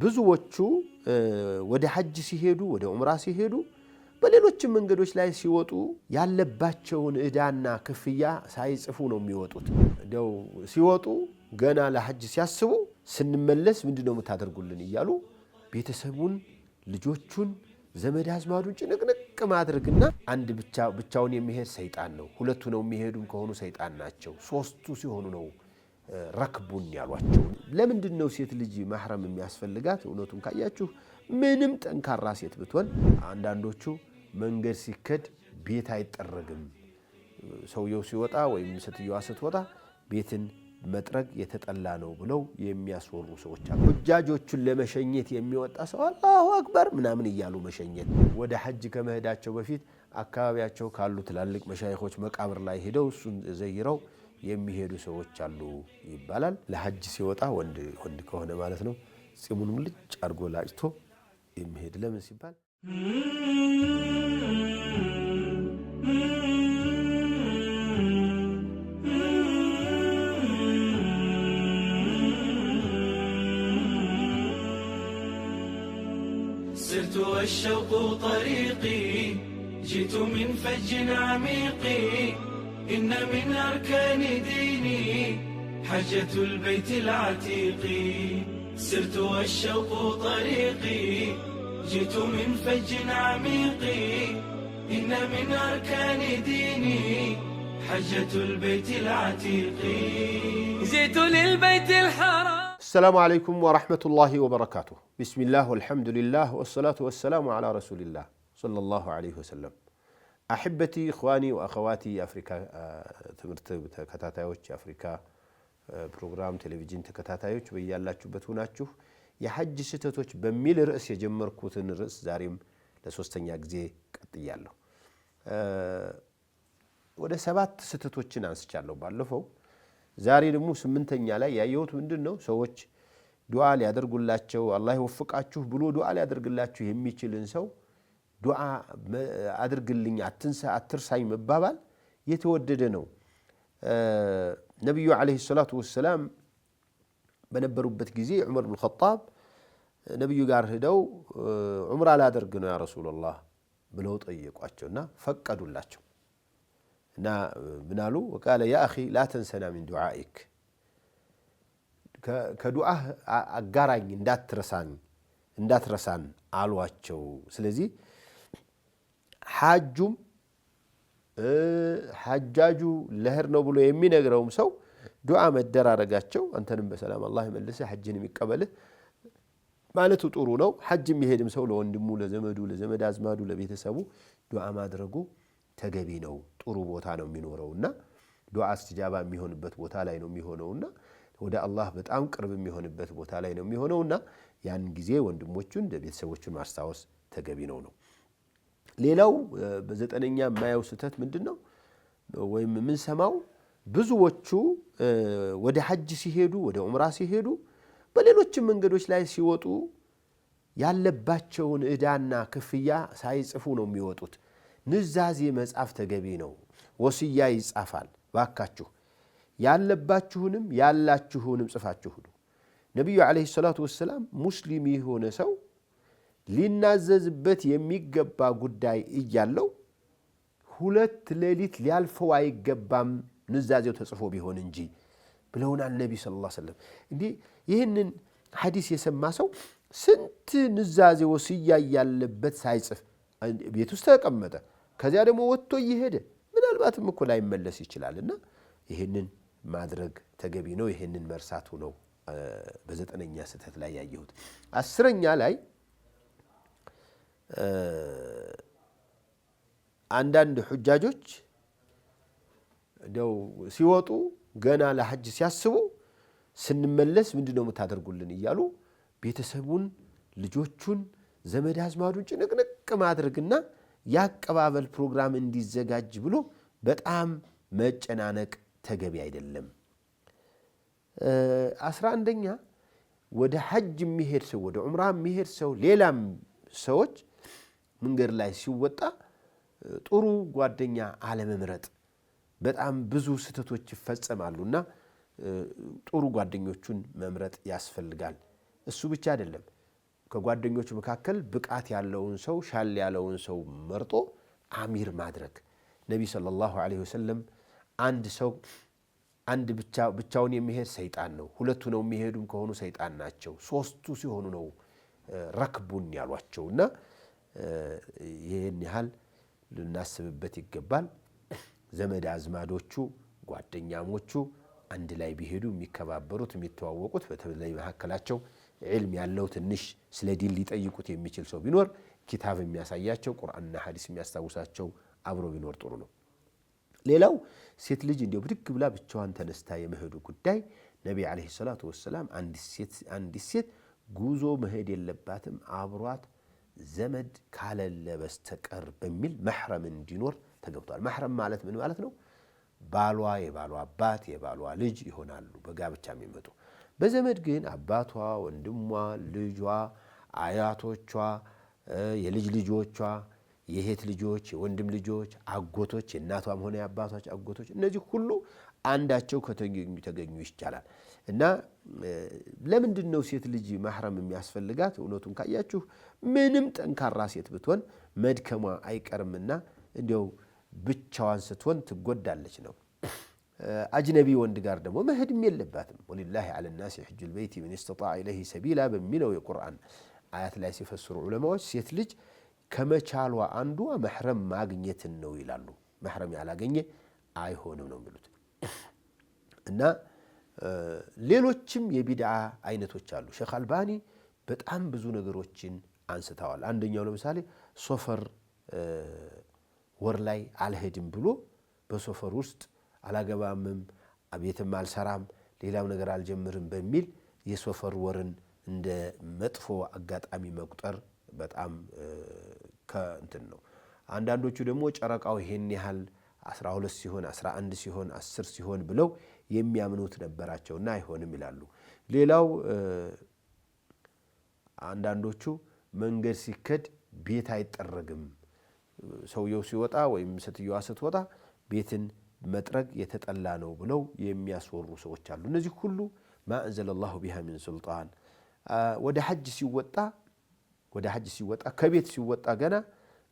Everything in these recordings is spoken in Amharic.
ብዙዎቹ ወደ ሐጅ ሲሄዱ ወደ ዑምራ ሲሄዱ በሌሎችም መንገዶች ላይ ሲወጡ ያለባቸውን እዳና ክፍያ ሳይጽፉ ነው የሚወጡት። እንደው ሲወጡ ገና ለሐጅ ሲያስቡ ስንመለስ ምንድነው የምታደርጉልን እያሉ ቤተሰቡን ልጆቹን ዘመድ አዝማዱን ጭንቅንቅ ማድረግና አንድ ብቻውን የሚሄድ ሰይጣን ነው፣ ሁለቱ ነው የሚሄዱም ከሆኑ ሰይጣን ናቸው፣ ሶስቱ ሲሆኑ ነው ረክቡን ያሏቸው። ለምንድነው ሴት ልጅ ማህረም የሚያስፈልጋት? እውነቱን ካያችሁ ምንም ጠንካራ ሴት ብትሆን አንዳንዶቹ መንገድ ሲከድ ቤት አይጠረግም፣ ሰውየው ሲወጣ ወይም ሴትየዋ ስትወጣ ቤትን መጥረግ የተጠላ ነው ብለው የሚያስወሩ ሰዎች አሉ። ሁጃጆቹን ለመሸኘት የሚወጣ ሰው አላሁ አክበር ምናምን እያሉ መሸኘት። ወደ ሐጅ ከመሄዳቸው በፊት አካባቢያቸው ካሉ ትላልቅ መሻይኾች መቃብር ላይ ሄደው እሱን ዘይረው የሚሄዱ ሰዎች አሉ ይባላል። ለሐጅ ሲወጣ ወንድ ከሆነ ማለት ነው ጺሙን ሙልጭ አድርጎ ላጭቶ የሚሄድ ለምን ሲባል سرت والشوق طريقي جئت من فج عميق إن من أركان ديني حجة البيت العتيق سرت والشوق طريقي جئت من فج عميق إن من أركان ديني حجة البيت العتيق جئت للبيت الحرام. السلام عليكم ورحمة الله وبركاته. بسم الله والحمد لله والصلاة والسلام على رسول الله صلى الله عليه وسلم. أحبتي إخواني وأخواتي أفريكا تمرت تكتاتايوش أفريكا بروجرام تلفزيون تكتاتايوش بيالاتشو بتوناتشو የሐጅ ስተቶች በሚል ርዕስ የጀመርኩትን ርዕስ ዛሬም ለሶስተኛ ጊዜ ቀጥያለሁ። ወደ 7 ስተቶችን አንስቻለሁ ባለፈው። ዛሬ ደግሞ 8ኛ ላይ ያየሁት ምንድነው ሰዎች ዱዓ ሊያደርጉላቸው አላህ ይወፍቃችሁ ብሎ ዱዓ ሊያደርግላችሁ የሚችልን ሰው ዱዓ አድርግልኝ አትርሳኝ መባባል የተወደደ ነው። ነብዩ አለይሂ ሰላቱ ወሰለም በነበሩበት ጊዜ ዑመር ኢብኑ ኸጣብ ነብዩ ጋር ሄደው ዑምራ ላደርግ ነው ያ ረሱላህ ብለው ጠየቋቸውና ፈቀዱላቸው እና ምናሉ وقال يا اخي لا تنسنا من دعائك ከዱዓህ አጋራኝ እንዳትረሳን አሏቸው። ስለዚህ ሐጁም ሐጃጁ ለህር ነው ብሎ የሚነግረውም ሰው ዱዓ መደራረጋቸው አንተንም በሰላም አላህ ይመልስህ ሐጅንም ይቀበልህ ማለቱ ጥሩ ነው። ሐጅ የሚሄድም ሰው ለወንድሙ ለዘመዱ ለዘመድ አዝማዱ ለቤተሰቡ ዱዓ ማድረጉ ተገቢ ነው። ጥሩ ቦታ ነው የሚኖረውና ዱዓ እስትጃባ የሚሆንበት ቦታ ላይ ነው የሚሆነውና ወደ አላህ በጣም ቅርብ የሚሆንበት ቦታ ላይ ነው የሚሆነውና ያን ጊዜ ወንድሞቹን ለቤተሰቦቹን ማስታወስ ተገቢ ነው። ሌላው በ9ኛ የማየው ስተት ምንድነው ወይም ምን ሰማው ብዙዎቹ ወደ ሐጅ ሲሄዱ ወደ ዑምራ ሲሄዱ በሌሎችም መንገዶች ላይ ሲወጡ ያለባቸውን እዳና ክፍያ ሳይጽፉ ነው የሚወጡት። ንዛዜ መጻፍ ተገቢ ነው። ወሲያ ይጻፋል። ባካችሁ ያለባችሁንም ያላችሁንም ጽፋችሁ ሁሉ ነብዩ አለይሂ ሰላቱ ወሰለም ሙስሊም የሆነ ሰው ሊናዘዝበት የሚገባ ጉዳይ እያለው 2 ሌሊት ሊያልፈው አይገባም ንዛዜው ተጽፎ ቢሆን እንጂ ብለውናል ነብዩ ሰለላሁ ዐለይሂ ወሰለም። እንዴ ይሄንን ሐዲስ የሰማ ሰው ስንት ንዛዜ ወሲያ ያለበት ሳይጽፍ ቤት ውስጥ ተቀመጠ፣ ከዚያ ደግሞ ወጥቶ ይሄደ ምናልባትም እኮ ላይ መለስ ይችላልና ይሄንን ማድረግ ተገቢ ነው። ይሄንን መርሳቱ ነው በ9ኛ ስተት ላይ ያየሁት። 10ኛ ላይ አንዳንድ ሁጃጆች እንደው ሲወጡ ገና ለሐጅ ሲያስቡ ስንመለስ ምንድነው የምታደርጉልን እያሉ ቤተሰቡን ልጆቹን ዘመድ አዝማዱን ጭንቅንቅ ማድረግና ያቀባበል ፕሮግራም እንዲዘጋጅ ብሎ በጣም መጨናነቅ ተገቢ አይደለም። 11ኛ ወደ ሐጅ የሚሄድ ሰው ወደ ዑምራ የሚሄድ ሰው ሌላም ሰዎች መንገድ ላይ ሲወጣ ጥሩ ጓደኛ አለመምረጥ በጣም ብዙ ስተቶች ይፈጸማሉና ጥሩ ጓደኞቹን መምረጥ ያስፈልጋል። እሱ ብቻ አይደለም ከጓደኞቹ መካከል ብቃት ያለውን ሰው ሻል ያለውን ሰው መርጦ አሚር ማድረግ። ነቢ ሰለላሁ ዐለይሂ ወሰለም አንድ ሰው አንድ ብቻውን የሚሄድ ሰይጣን ነው፣ ሁለቱ ነው የሚሄዱም ከሆኑ ሰይጣን ናቸው፣ ሶስቱ ሲሆኑ ነው ረክቡን ያሏቸውና ይህን ያህል ልናስብበት ይገባል። ዘመድ አዝማዶቹ ጓደኛሞቹ አንድ ላይ ቢሄዱ የሚከባበሩት የሚተዋወቁት፣ በተለይ መካከላቸው ዒልም ያለው ትንሽ ስለ ዲን ሊጠይቁት የሚችል ሰው ቢኖር ኪታብ የሚያሳያቸው ቁርአንና ሐዲስ የሚያስታውሳቸው አብሮ ቢኖር ጥሩ ነው። ሌላው ሴት ልጅ እንዲያው ብድግ ብላ ብቻዋን ተነስታ የመሄዱ ጉዳይ ነቢ ዓለይሂ ሰላቱ ወሰላም አንዲት ሴት ጉዞ መሄድ የለባትም አብሯት ዘመድ ካለለ በስተቀር በሚል መሕረም እንዲኖር ተገብቷል። መሕረም ማለት ምን ማለት ነው? ባሏ የባሏ አባት የባሏ ልጅ ይሆናሉ በጋብቻ የሚመጡ። በዘመድ ግን አባቷ፣ ወንድሟ፣ ልጇ፣ አያቶቿ፣ የልጅ ልጆቿ፣ የእህት ልጆች፣ የወንድም ልጆች፣ አጎቶች፣ የእናቷም ሆነ የአባቷች አጎቶች፣ እነዚህ ሁሉ አንዳቸው ከተገኙ ይቻላል። እና ለምንድን ነው ሴት ልጅ ማህረም የሚያስፈልጋት? እውነቱን ካያችሁ ምንም ጠንካራ ሴት ብትሆን መድከሟ አይቀርምና እንዲያው ብቻዋን ስትሆን ትጎዳለች ነው። አጅነቢ ወንድ ጋር ደግሞ መሄድም የለባትም። ወሊላሂ ዐለ ናሲ ሐጁል በይቲ መን ኢስተጣዐ ኢለይሂ ሰቢላ በሚለው የቁርአን አያት ላይ ሲፈስሩ ዑለማዎች ሴት ልጅ ከመቻሏ አንዷ መሕረም ማግኘትን ነው ይላሉ። መሕረም ያላገኘ አይሆንም ነው የሚሉት። እና ሌሎችም የቢድዓ አይነቶች አሉ። ሼኽ አልባኒ በጣም ብዙ ነገሮችን አንስተዋል። አንደኛው ለምሳሌ ሶፈር ወር ላይ አልሄድም ብሎ በሶፈር ውስጥ አላገባምም፣ ቤትም አልሰራም፣ ሌላም ነገር አልጀምርም በሚል የሶፈር ወርን እንደ መጥፎ አጋጣሚ መቁጠር በጣም ከእንትን ነው። አንዳንዶቹ ደግሞ ጨረቃው ይሄን ያህል 12 ሲሆን 11 ሲሆን 10 ሲሆን ብለው የሚያምኑት ነበራቸውና አይሆንም ይላሉ። ሌላው አንዳንዶቹ መንገድ ሲከድ ቤት አይጠረግም፣ ሰውየው ሲወጣ ወይም ሴትዮዋ ስትወጣ ቤትን መጥረግ የተጠላ ነው ብለው የሚያስወሩ ሰዎች አሉ። እነዚህ ሁሉ ማ አንዘለ ላሁ ቢሃ ሚን ሱልጣን። ወደ ሐጅ ሲወጣ ከቤት ሲወጣ ገና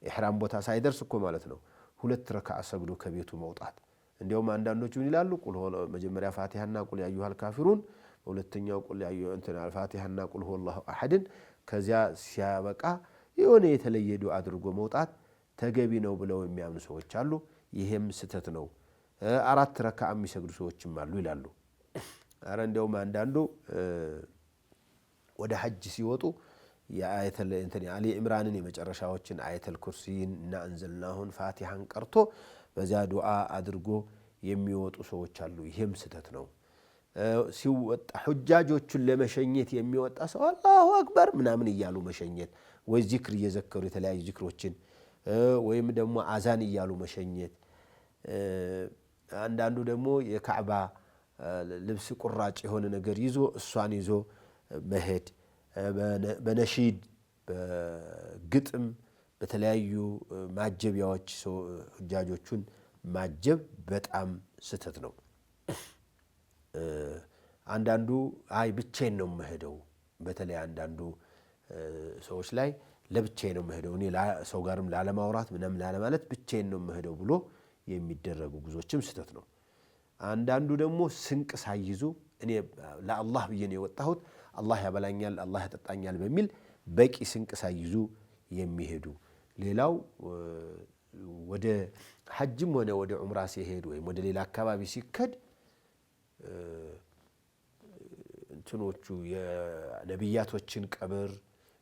ኢሕራም ቦታ ሳይደርስ እኮ ማለት ነው 2 ረክዓ ሰግዶ ከቤቱ መውጣት። እንዲያውም አንዳንዶቹ ምን ይላሉ? መጀመሪያ ፋቲሃና ቁል ያ አዩሃል ካፊሩን፣ በሁለተኛው ቁል ያ አዩሃል ፋቲሃና ቁል ሁወላሁ አሐድን፣ ከዚያ ሲያበቃ የሆነ የተለየ ዱዓ አድርጎ መውጣት ተገቢ ነው ብለው የሚያምኑ ሰዎች አሉ። ይሄም ስተት ነው። 4 ረክዓ የሚሰግዱ ሰዎችም አሉ ይላሉ። አረ እንዲያውም አንዳንዱ ወደ ሐጅ ሲወጡ አሊ ኢምራንን የመጨረሻዎችን አየተል ኩርሲይን እና አንዘልናሁን ፋቲሃን ቀርቶ በዚያ ዱዓ አድርጎ የሚወጡ ሰዎች አሉ። ይሄም ስተት ነው። ሲወጣ ሁጃጆቹን ለመሸኘት የሚወጣ ሰው አላሁ አክበር ምናምን እያሉ መሸኘት፣ ወይ ዚክር እየዘከሩ የተለያዩ ዚክሮችን ወይም ደግሞ አዛን እያሉ መሸኘት። አንዳንዱ ደግሞ የካዕባ ልብስ ቁራጭ የሆነ ነገር ይዞ እሷን ይዞ መሄድ፣ በነሺድ በግጥም በተለያዩ ማጀቢያዎች ሁጃጆቹን ማጀብ በጣም ስተት ነው። አንዳንዱ አይ ብቻዬን ነው የምሄደው፣ በተለይ አንዳንዱ ሰዎች ላይ ለብቻዬን ነው የምሄደው እኔ ሰው ጋርም ላለማውራት ምንም ላለማለት ብቻዬን ነው የምሄደው ብሎ የሚደረጉ ጉዞችም ስተት ነው። አንዳንዱ ደግሞ ስንቅ ሳይዙ እኔ ለአላህ ብዬ ነው የወጣሁት አላህ ያበላኛል አላህ ያጠጣኛል በሚል በቂ ስንቅ ሳይዙ የሚሄዱ። ሌላው ወደ ሐጅም ሆነ ወደ ዑምራ ሲሄድ ወይም ወደ ሌላ አካባቢ ሲከድ እንትኖቹ የነቢያቶችን ቀብር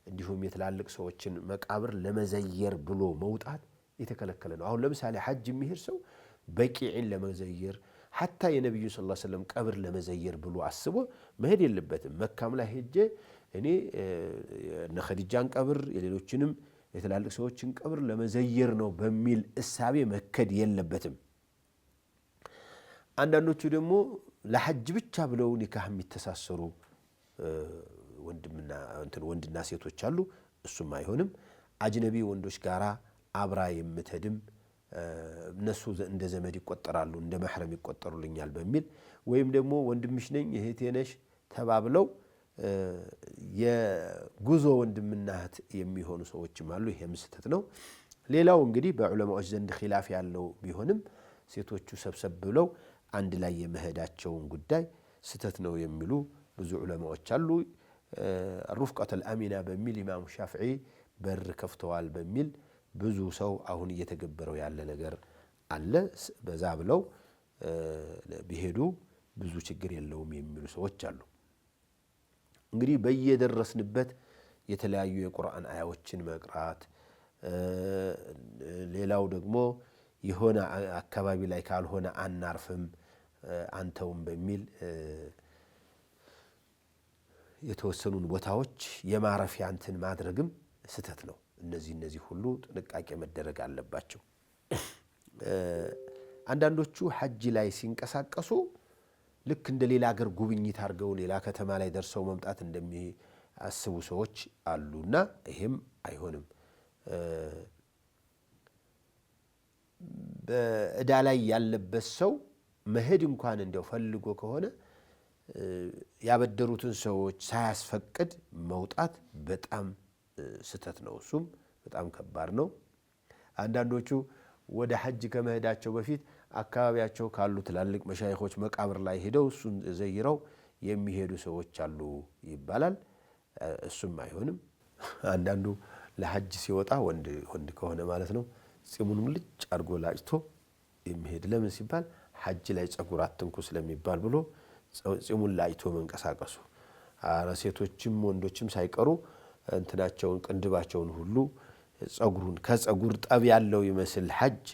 እንዲሁም የትላልቅ ሰዎችን መቃብር ለመዘየር ብሎ መውጣት የተከለከለ ነው። አሁን ለምሳሌ ሐጅ የሚሄድ ሰው በቂዕን ለመዘየር ሐታ የነቢዩ ሰለላሁ ዐለይሂ ወሰለም ቀብር ለመዘየር ብሎ አስቦ መሄድ የለበትም። መካም ላይ ሄጄ እኔ እነ ኸዲጃን ቀብር የሌሎችንም የትላልቅ ሰዎችን ቀብር ለመዘየር ነው በሚል እሳቤ መከድ የለበትም። አንዳንዶቹ ደግሞ ለሐጅ ብቻ ብለው ኒካህ የሚተሳሰሩ ወንድና ሴቶች አሉ። እሱም አይሆንም። አጅነቢ ወንዶች ጋራ አብራ የምትሄድም እነሱ እንደ ዘመድ ይቆጠራሉ፣ እንደ መሕረም ይቆጠሩልኛል በሚል ወይም ደግሞ ወንድምሽ ነኝ እህቴ ነሽ ተባብለው የጉዞ ወንድምና እህት የሚሆኑ ሰዎችም አሉ። ይሄም ስህተት ነው። ሌላው እንግዲህ በዑለማዎች ዘንድ ኺላፍ ያለው ቢሆንም ሴቶቹ ሰብሰብ ብለው አንድ ላይ የመሄዳቸውን ጉዳይ ስህተት ነው የሚሉ ብዙ ዑለማዎች አሉ። ሩፍቀቱል አሚና በሚል ኢማሙ ሻፊዒ በር ከፍተዋል በሚል ብዙ ሰው አሁን እየተገበረው ያለ ነገር አለ። በዛ ብለው ቢሄዱ ብዙ ችግር የለውም የሚሉ ሰዎች አሉ። እንግዲህ በየደረስንበት የተለያዩ የቁርአን አያዎችን መቅራት፣ ሌላው ደግሞ የሆነ አካባቢ ላይ ካልሆነ አናርፍም አንተውም በሚል የተወሰኑን ቦታዎች የማረፊያ እንትን ማድረግም ስህተት ነው። እነዚህ ሁሉ ጥንቃቄ መደረግ አለባቸው። አንዳንዶቹ ሐጅ ላይ ሲንቀሳቀሱ ልክ እንደ ሌላ ሀገር ጉብኝት አድርገው ሌላ ከተማ ላይ ደርሰው መምጣት እንደሚያስቡ ሰዎች አሉና ይሄም አይሆንም። በዕዳ ላይ ያለበት ሰው መሄድ እንኳን እንደው ፈልጎ ከሆነ ያበደሩትን ሰዎች ሳያስፈቅድ መውጣት በጣም ስህተት ነው። እሱም በጣም ከባድ ነው። አንዳንዶቹ ወደ ሐጅ ከመሄዳቸው በፊት አካባቢያቸው ካሉ ትላልቅ መሻይኾች መቃብር ላይ ሄደው እሱን ዘይረው የሚሄዱ ሰዎች አሉ ይባላል። እሱም አይሆንም። አንዳንዱ ለሐጅ ሲወጣ ወንድ ከሆነ ማለት ነው ጺሙን ልጭ አድርጎ ላጭቶ የሚሄድ ለምን ሲባል ሐጅ ላይ ጸጉር አትንኩ ስለሚባል ብሎ ጺሙን ላጭቶ መንቀሳቀሱ። ሴቶችም ወንዶችም ሳይቀሩ እንትናቸውን ቅንድባቸውን ሁሉ ጸጉሩን ከጸጉር ጠብ ያለው ይመስል ሐጅ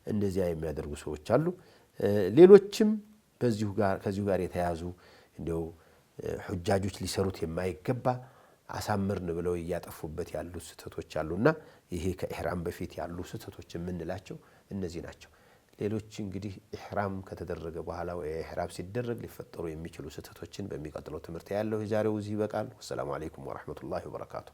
እንደዚያ የሚያደርጉ ሰዎች አሉ። ሌሎችም ከዚሁ ጋር የተያዙ እንደው ሁጃጆች ሊሰሩት የማይገባ አሳምርን ብለው እያጠፉበት ያሉ ስህተቶች አሉና ይሄ ከኢህራም በፊት ያሉ ስህተቶች የምንላቸው እነዚህ ናቸው። ሌሎች እንግዲህ ኢህራም ከተደረገ በኋላ ወይ ኢህራም ሲደረግ ሊፈጠሩ የሚችሉ ስህተቶችን በሚቀጥለው ትምህርት ያለው የዛሬው እዚህ ይበቃል። ወሰላሙ አለይኩም ወራህመቱላሂ ወበረካቱ።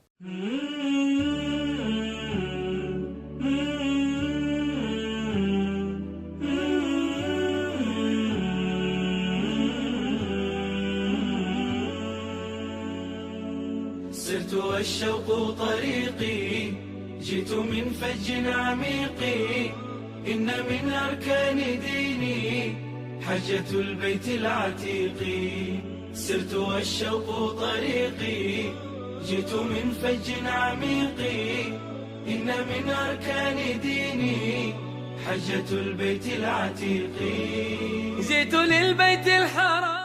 سرت والشوق طريقي جئت من فج عميق إن من أركان ديني حجة البيت العتيق سرت والشوق طريقي جئت من فج عميق إن من أركان ديني حجة البيت العتيق جئت للبيت الحرام